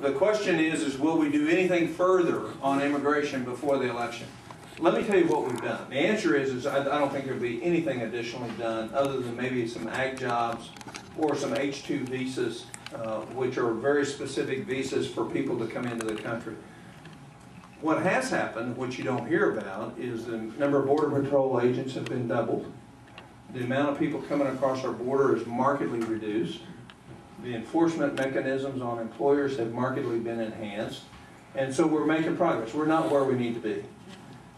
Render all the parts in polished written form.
The question is will we do anything further on immigration before the election? Let me tell you what we've done. The answer is I don't think there'll be anything additionally done other than maybe some ag jobs or some H-2 visas, which are very specific visas for people to come into the country. What has happened, which you don't hear about, is the number of Border Patrol agents have been doubled. The amount of people coming across our border is markedly reduced. The enforcement mechanisms on employers have markedly been enhanced. And so we're making progress. We're not where we need to be.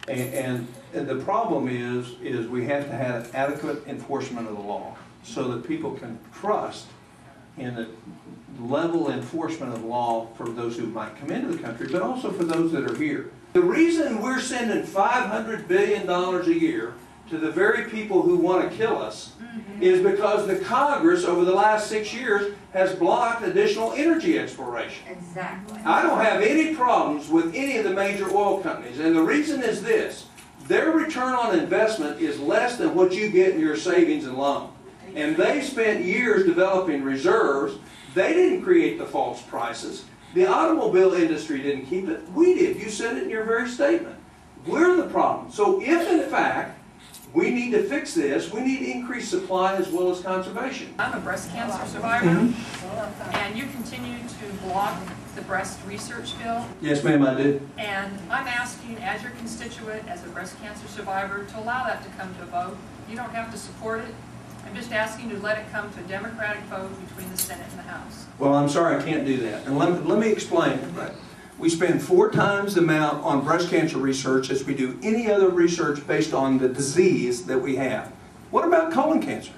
And the problem is we have to have adequate enforcement of the law so that people can trust in the level enforcement of the law for those who might come into the country, but also for those that are here. The reason we're sending $500 billion a year to the very people who want to kill us is because the Congress over the last 6 years has blocked additional energy exploration. Exactly. I don't have any problems with any of the major oil companies, and the reason is this: their return on investment is less than what you get in your savings and loan. And they spent years developing reserves. They didn't create the false prices. The automobile industry didn't keep it. We did. You said it in your very statement. We're the problem. So if in fact we need to fix this, we need to increase supply as well as conservation. I'm a breast cancer survivor, and you continue to block the breast research bill. Yes, ma'am, I did. And I'm asking, as your constituent, as a breast cancer survivor, to allow that to come to a vote. You don't have to support it. I'm just asking to let it come to a Democratic vote between the Senate and the House. Well, I'm sorry, I can't do that. And let me explain. We spend 4 times the amount on breast cancer research as we do any other research based on the disease that we have. What about colon cancer?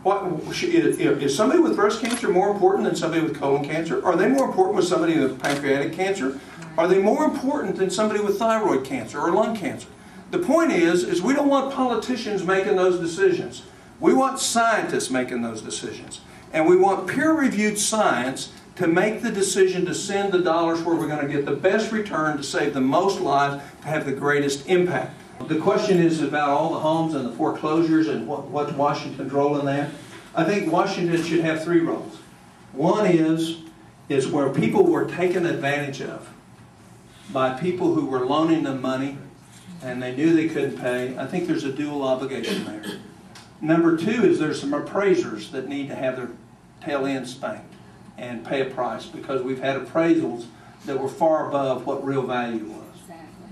Is somebody with breast cancer more important than somebody with colon cancer? Are they more important with somebody with pancreatic cancer? Are they more important than somebody with thyroid cancer or lung cancer? The point is we don't want politicians making those decisions. We want scientists making those decisions. And we want peer-reviewed science to make the decision to send the dollars where we're going to get the best return, to save the most lives, to have the greatest impact. The question is about all the homes and the foreclosures and what's Washington's role in that. I think Washington should have 3 roles. One is where people were taken advantage of by people who were loaning them money and they knew they couldn't pay. I think there's a dual obligation there. Number 2 is there's some appraisers that need to have their tail end spanked and pay a price, because we've had appraisals that were far above what real value was. Exactly.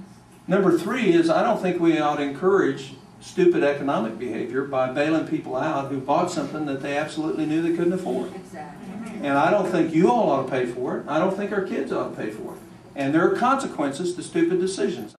Number 3 is I don't think we ought to encourage stupid economic behavior by bailing people out who bought something that they absolutely knew they couldn't afford. Exactly. And I don't think you all ought to pay for it. I don't think our kids ought to pay for it. And there are consequences to stupid decisions.